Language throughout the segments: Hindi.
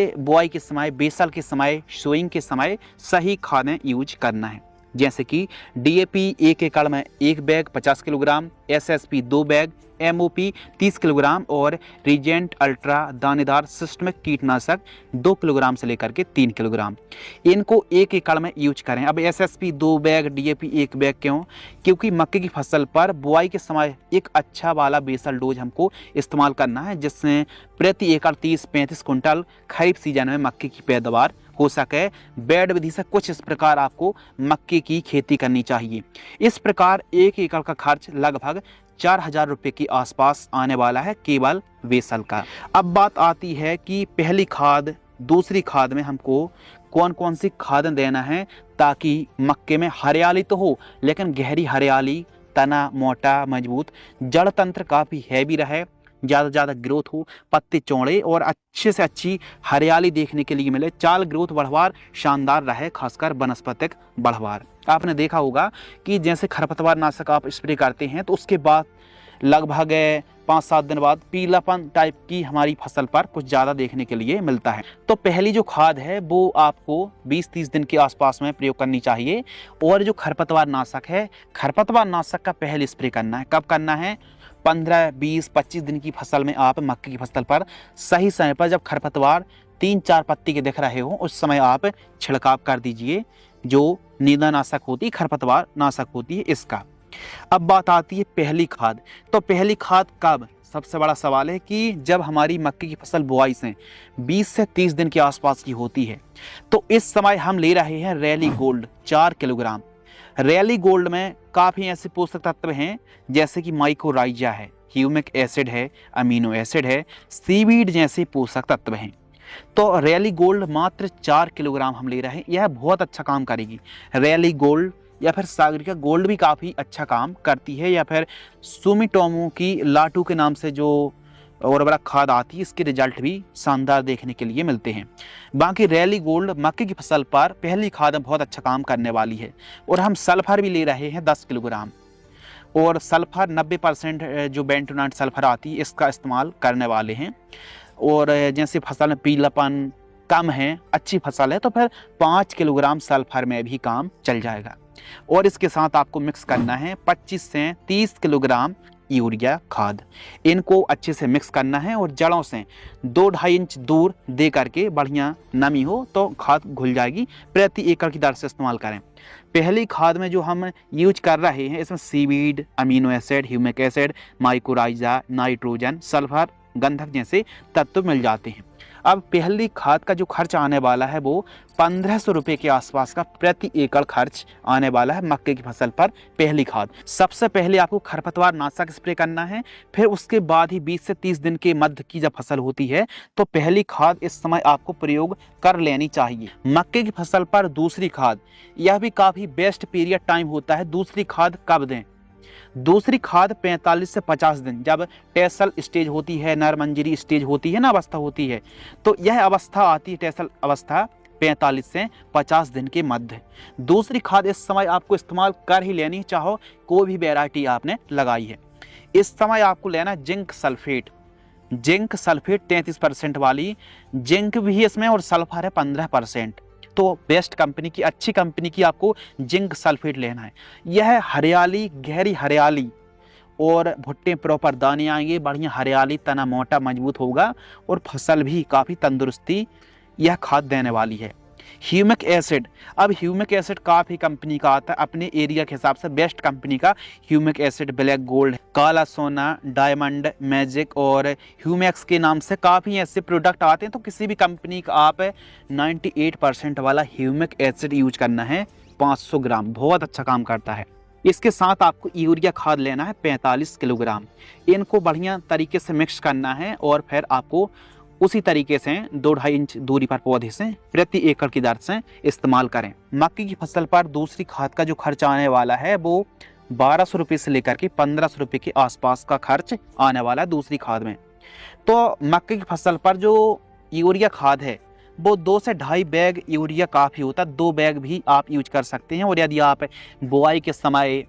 बुआई के समय, बेसल के समय, सोइंग के समय सही खादें यूज करना है। जैसे कि डीएपी 1 एकड़ में 1 bag 50 kilogram, SSP 2 bag, MOP 30 kilogram और रीजेंट अल्ट्रा दानेदार सिस्टमिक कीटनाशक 2 किलोग्राम से लेकर के 3 किलोग्राम, इनको 1 एकड़ में यूज करें। अब एसएसपी 2 बैग, डीएपी 1 बैग क्यों? क्योंकि मक्के की फसल पर बुआई के समय एक अच्छा वाला बेसल डोज हमको इस्तेमाल करना है, जिससे प्रति एकड़ 30-35 कुंटल खरीफ सीजन में मक्के की पैदावार हो सके। बेड विधि से कुछ इस प्रकार आपको मक्के की खेती करनी चाहिए। इस प्रकार 1 एकड़ का खर्च लगभग 4000 रुपये के आसपास आने वाला है केवल बेसल का। अब बात आती है कि पहली खाद, दूसरी खाद में हमको कौन कौन सी खाद देना है ताकि मक्के में हरियाली तो हो लेकिन गहरी हरियाली, तना मोटा मजबूत, जड़ तंत्र काफ़ी हैवी रहे, ज़्यादा से ज़्यादा ग्रोथ हो, पत्ते चौड़े और अच्छे से अच्छी हरियाली देखने के लिए मिले, चाल ग्रोथ बढ़वार शानदार रहे, खासकर वनस्पतिक बढ़वार। आपने देखा होगा कि जैसे खरपतवार नाशक आप स्प्रे करते हैं तो उसके बाद लगभग 5-7 दिन बाद पीलापन टाइप की हमारी फसल पर कुछ ज़्यादा देखने के लिए मिलता है। तो पहली जो खाद है वो आपको 20-30 दिन के आसपास में प्रयोग करनी चाहिए। और जो खरपतवार नाशक है, खरपतवार नाशक का पहले स्प्रे करना है। कब करना है? 15-20-25 दिन की फसल में आप मक्के की फसल पर सही समय पर जब खरपतवार 3-4 पत्ती के दिख रहे हो उस समय आप छिड़काव कर दीजिए, जो नींदानाशक होती है, खरपतवार नाशक होती है, इसका। अब बात आती है पहली खाद। तो पहली खाद कब? सबसे बड़ा सवाल है कि जब हमारी मक्के की फसल बुआई से 20 से 30 दिन के आसपास की होती है। तो इस समय हम ले रहे हैं rally gold 4 kilogram. Rally gold में काफ़ी ऐसे पोषक तत्व हैं जैसे कि माइकोराइजा है, ह्यूमिक एसिड है, अमीनो एसिड है, सीवीड जैसे पोषक तत्व हैं। तो रैली गोल्ड मात्र 4 किलोग्राम हम ले रहे हैं, यह बहुत अच्छा काम करेगी। रैली गोल्ड या फिर सागरिका गोल्ड भी काफ़ी अच्छा काम करती है, या फिर सुमिटोमो की लाटू के नाम से जो उर्वरक खाद आती है, इसके रिजल्ट भी शानदार देखने के लिए मिलते हैं। बाकी रैली गोल्ड मक्के की फसल पर पहली खाद बहुत अच्छा काम करने वाली है। और हम सल्फर भी ले रहे हैं 10 किलोग्राम, और सल्फर 90% जो बेंटोनाइट सल्फर आती है इसका इस्तेमाल करने वाले हैं। और जैसे फसल में पीलापन कम है, अच्छी फसल है, तो फिर 5 किलोग्राम सल्फर में भी काम चल जाएगा। और इसके साथ आपको मिक्स करना है 25 से 30 किलोग्राम यूरिया खाद। इनको अच्छे से मिक्स करना है और जड़ों से 2-2.5 इंच दूर दे करके, बढ़िया नमी हो तो खाद घुल जाएगी, प्रति एकड़ की दर से इस्तेमाल करें। पहली खाद में जो हम यूज कर रहे हैं इसमें seaweed, amino acid, humic acid, mycorrhiza, nitrogen, sulphur, गंधक जैसे तत्व मिल जाते हैं। अब पहली खाद का जो खर्च आने वाला है वो 1500 रुपये के आसपास का प्रति एकड़ खर्च आने वाला है मक्के की फसल पर पहली खाद। सबसे पहले आपको खरपतवार नाशक स्प्रे करना है, फिर उसके बाद ही 20 से 30 दिन के मध्य की जब फसल होती है तो पहली खाद इस समय आपको प्रयोग कर लेनी चाहिए। मक्के की फसल पर दूसरी खाद, यह भी काफ़ी बेस्ट पीरियड टाइम होता है। दूसरी खाद कब दें? दूसरी खाद 45 से 50 दिन, जब टेसल स्टेज होती है, नरमंजरी स्टेज होती है ना, अवस्था होती है, तो यह अवस्था आती है टेसल अवस्था 45 से 50 दिन के मध्य। दूसरी खाद इस समय आपको इस्तेमाल कर ही लेनी, चाहो कोई भी वैरायटी आपने लगाई है। इस समय आपको लेना जिंक सल्फेट। जिंक सल्फेट 33% वाली जिंक भी इसमें, और सल्फर है 15%। तो बेस्ट कंपनी की, अच्छी कंपनी की आपको जिंक सल्फेट लेना है। यह हरियाली, गहरी हरियाली और भुट्टे प्रॉपर दाने आएंगे, बढ़िया हरियाली, तना मोटा मजबूत होगा और फसल भी काफ़ी तंदुरुस्ती यह खाद देने वाली है। ह्यूमिक एसिड, अब ह्यूमिक एसिड काफ़ी कंपनी का आता है, अपने एरिया के हिसाब से बेस्ट कंपनी का ह्यूमिक एसिड ब्लैक गोल्ड, काला सोना, डायमंड, मैजिक और ह्यूमैक्स के नाम से काफ़ी ऐसे प्रोडक्ट आते हैं। तो किसी भी कंपनी का आप 98% वाला ह्यूमिक एसिड यूज करना है, 500 ग्राम, बहुत अच्छा काम करता है। इसके साथ आपको यूरिया खाद लेना है 45 किलोग्राम। इनको बढ़िया तरीके से मिक्स करना है और फिर आपको उसी तरीके से 2-2.5 इंच दूरी पर पौधे से प्रति एकड़ की दर से इस्तेमाल करें। मक्के की फसल पर दूसरी खाद का जो खर्च आने वाला है वो 1200 रुपये से लेकर के 1500 रुपये के आसपास का खर्च आने वाला है दूसरी खाद में। तो मक्के की फसल पर जो यूरिया खाद है वो 2 से 2.5 बैग यूरिया काफ़ी होता है, 2 बैग भी आप यूज कर सकते हैं। और यदि आप बुआई के समय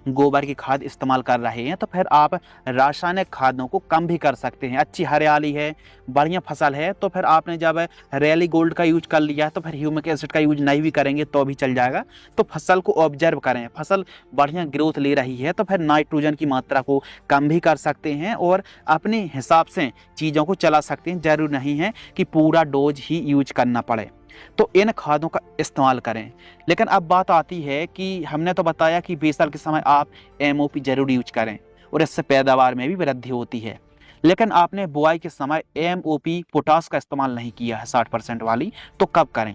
गोबर की खाद इस्तेमाल कर रहे हैं तो फिर आप रासायनिक खादों को कम भी कर सकते हैं। अच्छी हरियाली है, बढ़िया फसल है, तो फिर आपने जब रैली गोल्ड का यूज कर लिया है तो फिर ह्यूमिक एसिड का यूज नहीं भी करेंगे तो भी चल जाएगा। तो फसल को ऑब्जर्व करें, फसल बढ़िया ग्रोथ ले रही है तो फिर नाइट्रोजन की मात्रा को कम भी कर सकते हैं और अपने हिसाब से चीज़ों को चला सकते हैं। जरूर नहीं है कि पूरा डोज ही यूज करना पड़े, तो इन खादों का इस्तेमाल करें। लेकिन अब बात आती है कि हमने तो बताया कि बेसल के समय आप एमओपी जरूर यूज करें और इससे पैदावार में भी वृद्धि होती है। लेकिन आपने बुआई के समय एमओपी पोटास का इस्तेमाल नहीं किया है 60% वाली, तो कब करें?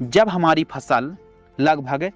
जब हमारी फसल लगभग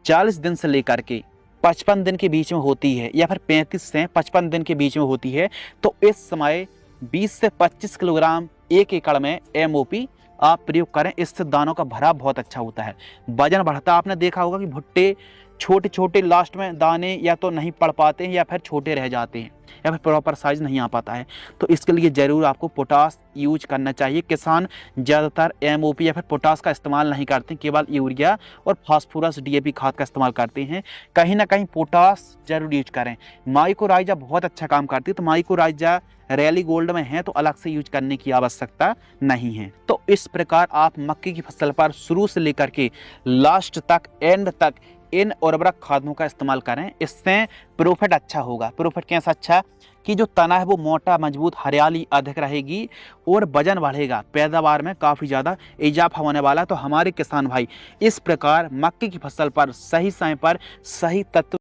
40 दिन से लेकर के 55 दिन के बीच में होती है या फिर 35 से 55 दिन के बीच में होती है, तो इस समय 20 से 25 किलोग्राम 1 एकड़ में एमओपी आप प्रयोग करें। इससे दानों का भराव बहुत अच्छा होता है, वजन बढ़ता है। आपने देखा होगा कि भुट्टे छोटे छोटे लास्ट में दाने या तो नहीं पड़ पाते हैं या फिर छोटे रह जाते हैं या फिर प्रॉपर साइज नहीं आ पाता है। तो इसके लिए ज़रूर आपको पोटास यूज करना चाहिए। किसान ज़्यादातर एमओपी या फिर पोटास का इस्तेमाल नहीं करते, केवल यूरिया और फास्फोरस डीएपी खाद का इस्तेमाल करते हैं। कहीं ना कहीं पोटास जरूर यूज करें। माइक्रोराइजा बहुत अच्छा काम करती है, तो माइक्रोराइजा रैली गोल्ड में है तो अलग से यूज करने की आवश्यकता नहीं है। तो इस प्रकार आप मक्के की फसल पर शुरू से लेकर के लास्ट तक, एंड तक इन उर्वरक खादों का इस्तेमाल करें। इससे प्रॉफिट अच्छा होगा। प्रॉफिट कैसा अच्छा? कि जो तना है वो मोटा, मजबूत, हरियाली अधिक रहेगी और वजन बढ़ेगा, पैदावार में काफ़ी ज़्यादा इजाफा होने वाला है। तो हमारे किसान भाई इस प्रकार मक्के की फसल पर सही समय पर सही तत्व